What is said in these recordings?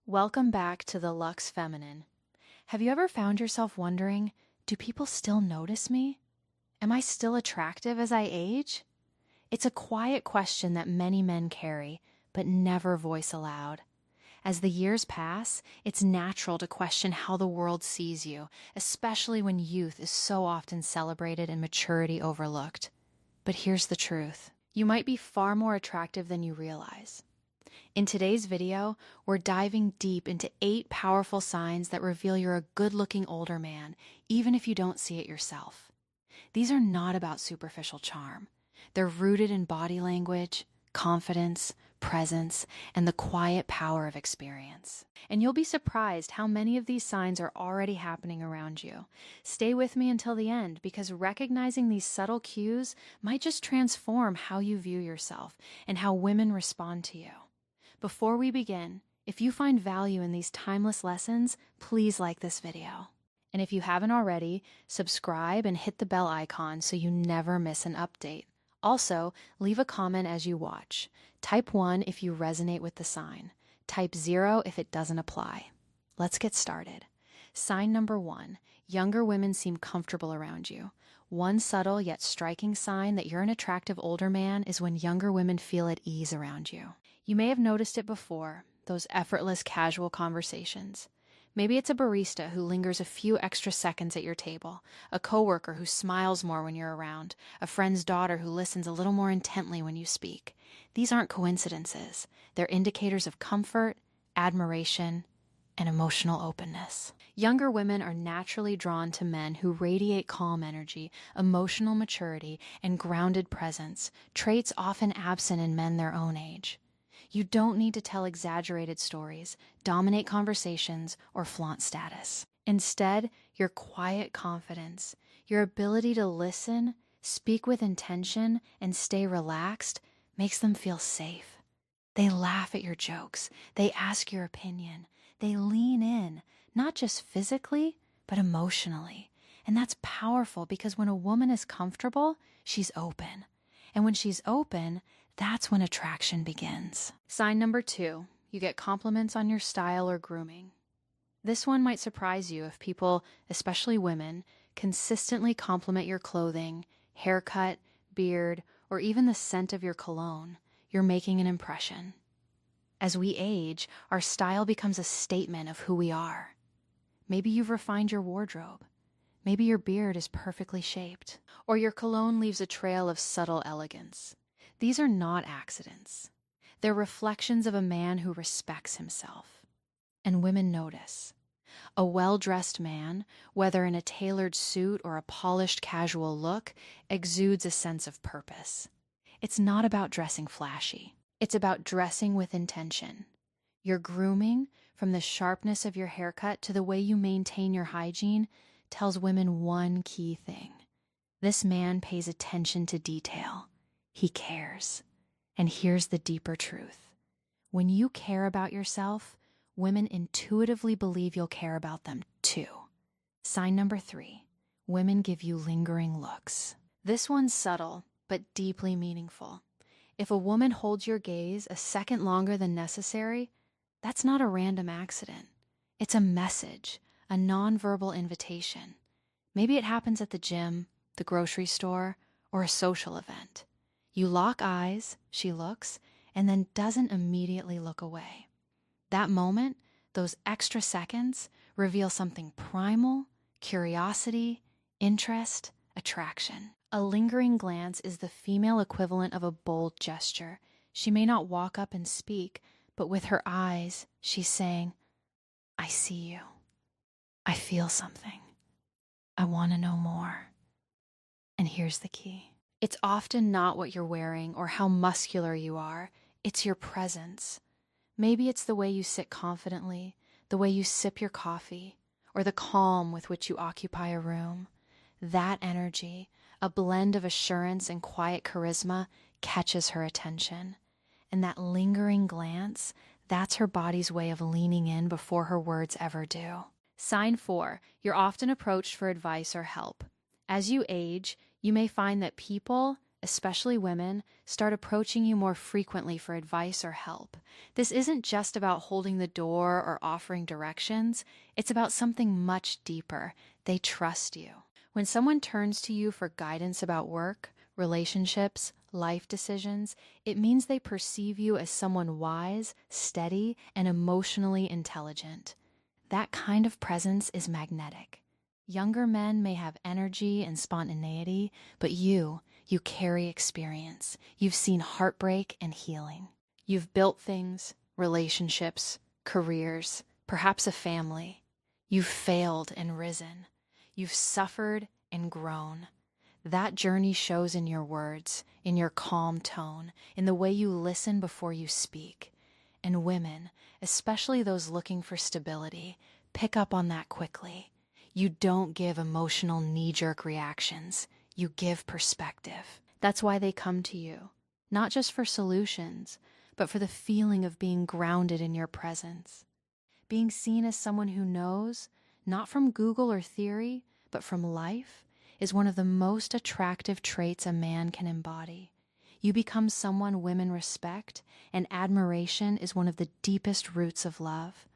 Welcome back to the Luxe Feminine. Have you ever found yourself wondering, do people still notice me? Am I still attractive as I age? It's a quiet question that many men carry, but never voice aloud. As the years pass, it's natural to question how the world sees you, especially when youth is so often celebrated and maturity overlooked. But here's the truth. You might be far more attractive than you realize. In today's video, we're diving deep into 8 powerful signs that reveal you're a good-looking older man, even if you don't see it yourself. These are not about superficial charm. They're rooted in body language, confidence, presence, and the quiet power of experience. And you'll be surprised how many of these signs are already happening around you. Stay with me until the end, because recognizing these subtle cues might just transform how you view yourself and how women respond to you. Before we begin, if you find value in these timeless lessons, please like this video. And if you haven't already, subscribe and hit the bell icon so you never miss an update. Also, leave a comment as you watch. Type 1 if you resonate with the sign. Type 0 if it doesn't apply. Let's get started. Sign number 1. Younger women seem comfortable around you. One subtle yet striking sign that you're an attractive older man is when younger women feel at ease around you. You may have noticed it before, those effortless, casual conversations. Maybe it's a barista who lingers a few extra seconds at your table, a coworker who smiles more when you're around, a friend's daughter who listens a little more intently when you speak. These aren't coincidences. They're indicators of comfort, admiration, and emotional openness. Younger women are naturally drawn to men who radiate calm energy, emotional maturity, and grounded presence, traits often absent in men their own age. You don't need to tell exaggerated stories, dominate conversations, or flaunt status. Instead, your quiet confidence, your ability to listen, speak with intention, and stay relaxed makes them feel safe. They laugh at your jokes. They ask your opinion. They lean in, not just physically, but emotionally. And that's powerful because when a woman is comfortable, she's open. And when she's open, that's when attraction begins. Sign number 2, you get compliments on your style or grooming. This one might surprise you if people, especially women, consistently compliment your clothing, haircut, beard, or even the scent of your cologne. You're making an impression. As we age, our style becomes a statement of who we are. Maybe you've refined your wardrobe. Maybe your beard is perfectly shaped, or your cologne leaves a trail of subtle elegance. These are not accidents. They're reflections of a man who respects himself. And women notice. A well-dressed man, whether in a tailored suit or a polished casual look, exudes a sense of purpose. It's not about dressing flashy. It's about dressing with intention. Your grooming, from the sharpness of your haircut to the way you maintain your hygiene, tells women one key thing. This man pays attention to detail. He cares. And here's the deeper truth. When you care about yourself, women intuitively believe you'll care about them too. Sign number 3, women give you lingering looks. This one's subtle, but deeply meaningful. If a woman holds your gaze a second longer than necessary, that's not a random accident. It's a message, a nonverbal invitation. Maybe it happens at the gym, the grocery store, or a social event. You lock eyes, she looks, and then doesn't immediately look away. That moment, those extra seconds, reveal something primal, curiosity, interest, attraction. A lingering glance is the female equivalent of a bold gesture. She may not walk up and speak, but with her eyes, she's saying, I see you. I feel something. I want to know more. And here's the key. It's often not what you're wearing or how muscular you are. It's your presence. Maybe it's the way you sit confidently, the way you sip your coffee, or the calm with which you occupy a room. That energy, a blend of assurance and quiet charisma, catches her attention. And that lingering glance, that's her body's way of leaning in before her words ever do. Sign 4, you're often approached for advice or help. As you age, you may find that people, especially women, start approaching you more frequently for advice or help. This isn't just about holding the door or offering directions, it's about something much deeper. They trust you. When someone turns to you for guidance about work, relationships, life decisions, it means they perceive you as someone wise, steady, and emotionally intelligent. That kind of presence is magnetic. Younger men may have energy and spontaneity, but you carry experience. You've seen heartbreak and healing. You've built things, relationships, careers, perhaps a family. You've failed and risen. You've suffered and grown. That journey shows in your words, in your calm tone, in the way you listen before you speak. And women, especially those looking for stability, pick up on that quickly. You don't give emotional knee-jerk reactions. You give perspective. That's why they come to you, not just for solutions, but for the feeling of being grounded in your presence. Being seen as someone who knows, not from Google or theory, but from life, is one of the most attractive traits a man can embody. You become someone women respect, and admiration is one of the deepest roots of love.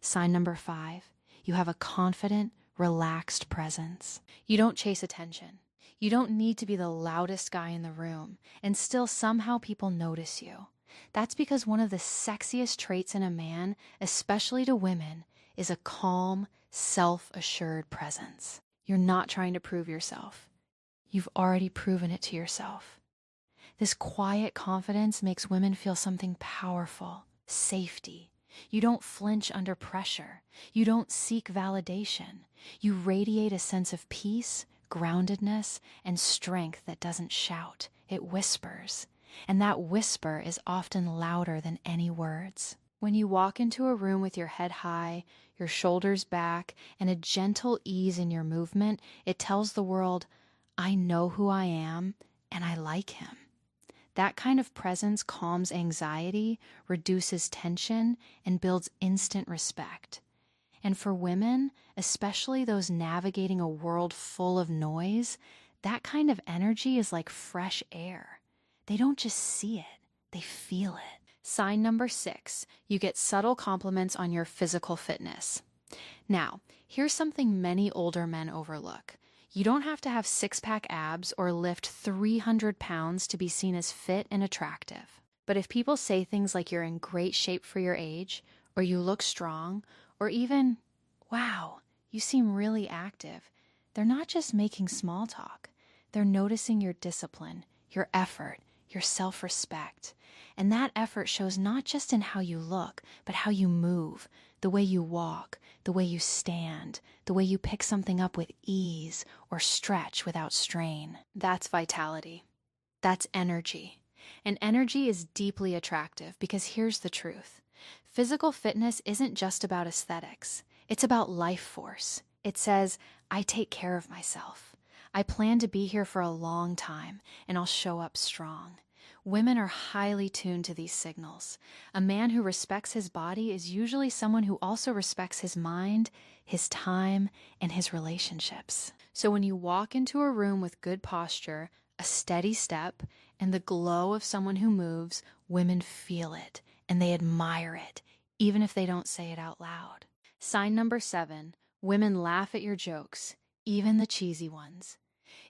Sign number 5, you have a confident, relaxed presence. You don't chase attention. You don't need to be the loudest guy in the room, and still somehow people notice you. That's because one of the sexiest traits in a man, especially to women, is a calm, self-assured presence. You're not trying to prove yourself. You've already proven it to yourself. This quiet confidence makes women feel something powerful, safety. You don't flinch under pressure. You don't seek validation. You radiate a sense of peace, groundedness, and strength that doesn't shout. It whispers. And that whisper is often louder than any words. When you walk into a room with your head high, your shoulders back, and a gentle ease in your movement, it tells the world, I know who I am, and I like him. That kind of presence calms anxiety, reduces tension, and builds instant respect. And for women, especially those navigating a world full of noise, that kind of energy is like fresh air. They don't just see it, they feel it. Sign number 6, you get subtle compliments on your physical fitness. Now, here's something many older men overlook. You don't have to have six-pack abs or lift 300 pounds to be seen as fit and attractive. But if people say things like you're in great shape for your age, or you look strong, or even, wow, you seem really active, they're not just making small talk. They're noticing your discipline, your effort, your self-respect. And that effort shows not just in how you look, but how you move, the way you walk, the way you stand, the way you pick something up with ease or stretch without strain. That's vitality. That's energy. And energy is deeply attractive because here's the truth. Physical fitness isn't just about aesthetics. It's about life force. It says, I take care of myself. I plan to be here for a long time, and I'll show up strong. Women are highly tuned to these signals. A man who respects his body is usually someone who also respects his mind, his time, and his relationships. So when you walk into a room with good posture, a steady step, and the glow of someone who moves, women feel it, and they admire it, even if they don't say it out loud. Sign number 7, women laugh at your jokes, even the cheesy ones.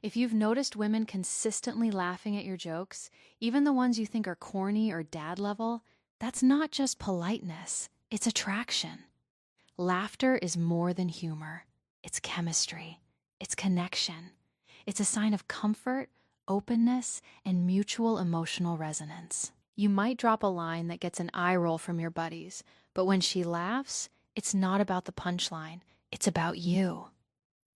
If you've noticed women consistently laughing at your jokes, even the ones you think are corny or dad level, that's not just politeness, it's attraction. Laughter is more than humor. It's chemistry. It's connection. It's a sign of comfort, openness, and mutual emotional resonance. You might drop a line that gets an eye roll from your buddies, but when she laughs, it's not about the punchline. It's about you.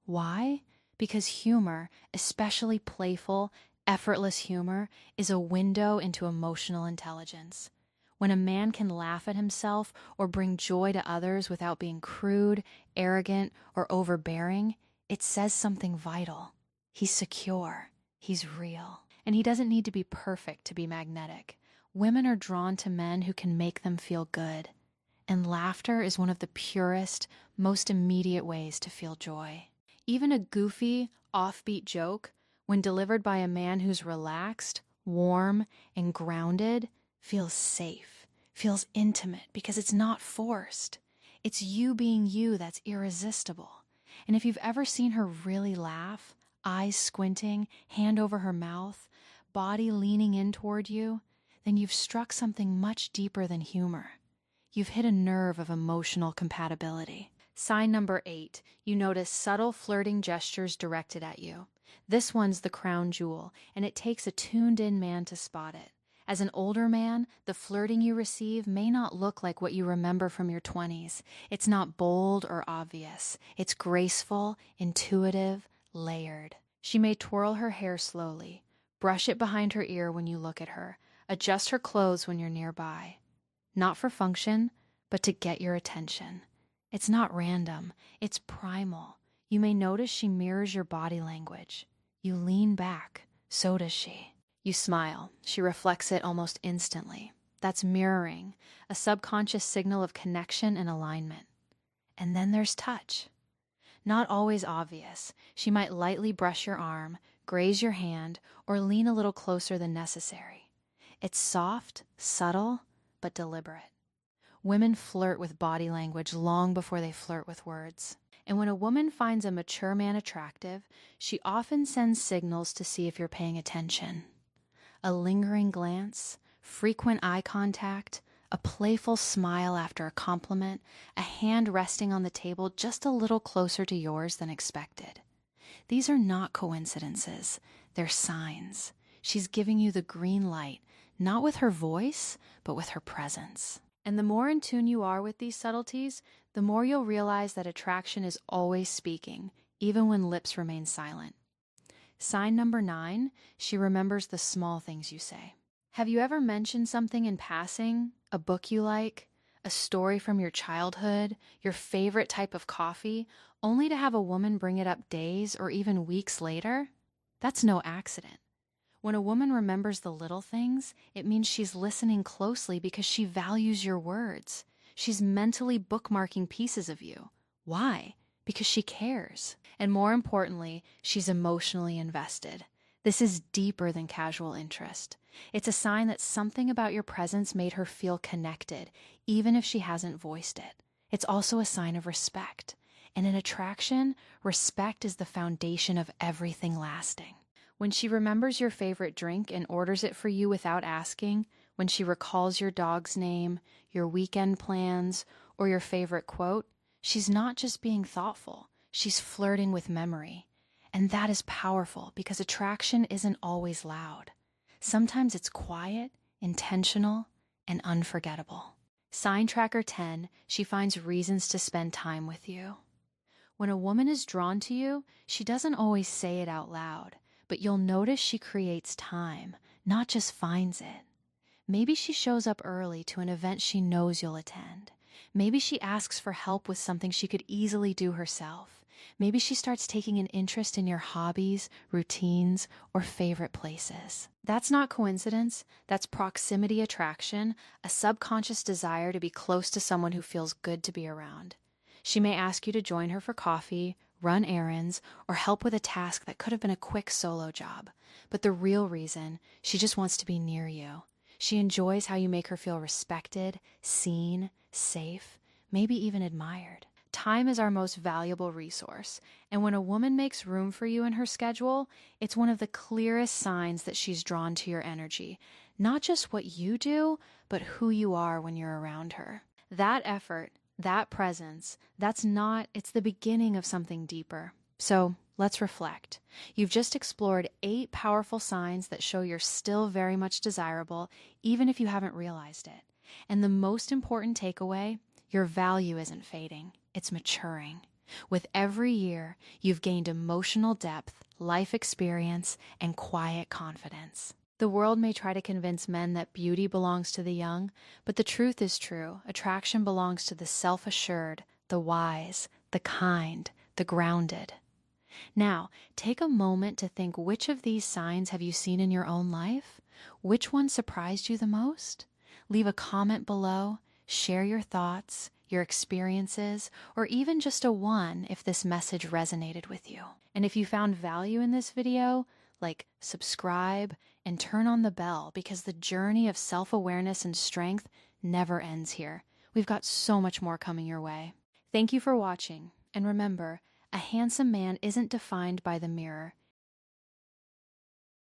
Why? Because humor, especially playful, effortless humor, is a window into emotional intelligence. When a man can laugh at himself or bring joy to others without being crude, arrogant, or overbearing, it says something vital. He's secure. He's real. And he doesn't need to be perfect to be magnetic. Women are drawn to men who can make them feel good. And laughter is one of the purest, most immediate ways to feel joy. Even a goofy, offbeat joke, when delivered by a man who's relaxed, warm, and grounded, feels safe, feels intimate because it's not forced. It's you being you that's irresistible. And if you've ever seen her really laugh, eyes squinting, hand over her mouth, body leaning in toward you, then you've struck something much deeper than humor. You've hit a nerve of emotional compatibility. Sign number 8, you notice subtle flirting gestures directed at you. This one's the crown jewel, and it takes a tuned-in man to spot it. As an older man, the flirting you receive may not look like what you remember from your 20s. It's not bold or obvious. It's graceful, intuitive, layered. She may twirl her hair slowly, brush it behind her ear when you look at her, adjust her clothes when you're nearby. Not for function, but to get your attention. It's not random, it's primal. You may notice she mirrors your body language. You lean back, so does she. You smile, she reflects it almost instantly. That's mirroring, a subconscious signal of connection and alignment. And then there's touch. Not always obvious. She might lightly brush your arm, graze your hand, or lean a little closer than necessary. It's soft, subtle, but deliberate. Women flirt with body language long before they flirt with words. And when a woman finds a mature man attractive, she often sends signals to see if you're paying attention. A lingering glance, frequent eye contact, a playful smile after a compliment, a hand resting on the table just a little closer to yours than expected. These are not coincidences, they're signs. She's giving you the green light, not with her voice, but with her presence. And the more in tune you are with these subtleties, the more you'll realize that attraction is always speaking, even when lips remain silent. Sign number 9, she remembers the small things you say. Have you ever mentioned something in passing, a book you like, a story from your childhood, your favorite type of coffee, only to have a woman bring it up days or even weeks later? That's no accident. When a woman remembers the little things, it means she's listening closely because she values your words. She's mentally bookmarking pieces of you. Why? Because she cares. And more importantly, she's emotionally invested. This is deeper than casual interest. It's a sign that something about your presence made her feel connected, even if she hasn't voiced it. It's also a sign of respect. And in attraction, respect is the foundation of everything lasting. When she remembers your favorite drink and orders it for you without asking, when she recalls your dog's name, your weekend plans, or your favorite quote, she's not just being thoughtful, she's flirting with memory. And that is powerful because attraction isn't always loud. Sometimes it's quiet, intentional, and unforgettable. Sign tracker 10, she finds reasons to spend time with you. When a woman is drawn to you, she doesn't always say it out loud. But you'll notice she creates time, not just finds it. Maybe she shows up early to an event she knows you'll attend. Maybe she asks for help with something she could easily do herself. Maybe she starts taking an interest in your hobbies, routines, or favorite places. That's not coincidence. That's proximity attraction, a subconscious desire to be close to someone who feels good to be around. She may ask you to join her for coffee, run errands, or help with a task that could have been a quick solo job. But the real reason, she just wants to be near you. She enjoys how you make her feel respected, seen, safe, maybe even admired. Time is our most valuable resource, and when a woman makes room for you in her schedule, it's one of the clearest signs that she's drawn to your energy. Not just what you do, but who you are when you're around her. That effort, that presence, it's the beginning of something deeper. So let's reflect. You've just explored 8 powerful signs that show you're still very much desirable, even if you haven't realized it. And the most important takeaway, your value isn't fading, it's maturing. With every year, you've gained emotional depth, life experience, and quiet confidence. The world may try to convince men that beauty belongs to the young, but the truth is true. Attraction belongs to the self-assured, the wise, the kind, the grounded. Now, take a moment to think, which of these signs have you seen in your own life? Which one surprised you the most? Leave a comment below, share your thoughts, your experiences, or even just a 1 if this message resonated with you. And if you found value in this video, like subscribe and turn on the bell, because the journey of self-awareness and strength never ends here. We've got so much more coming your way. Thank you for watching. And remember, a handsome man isn't defined by the mirror.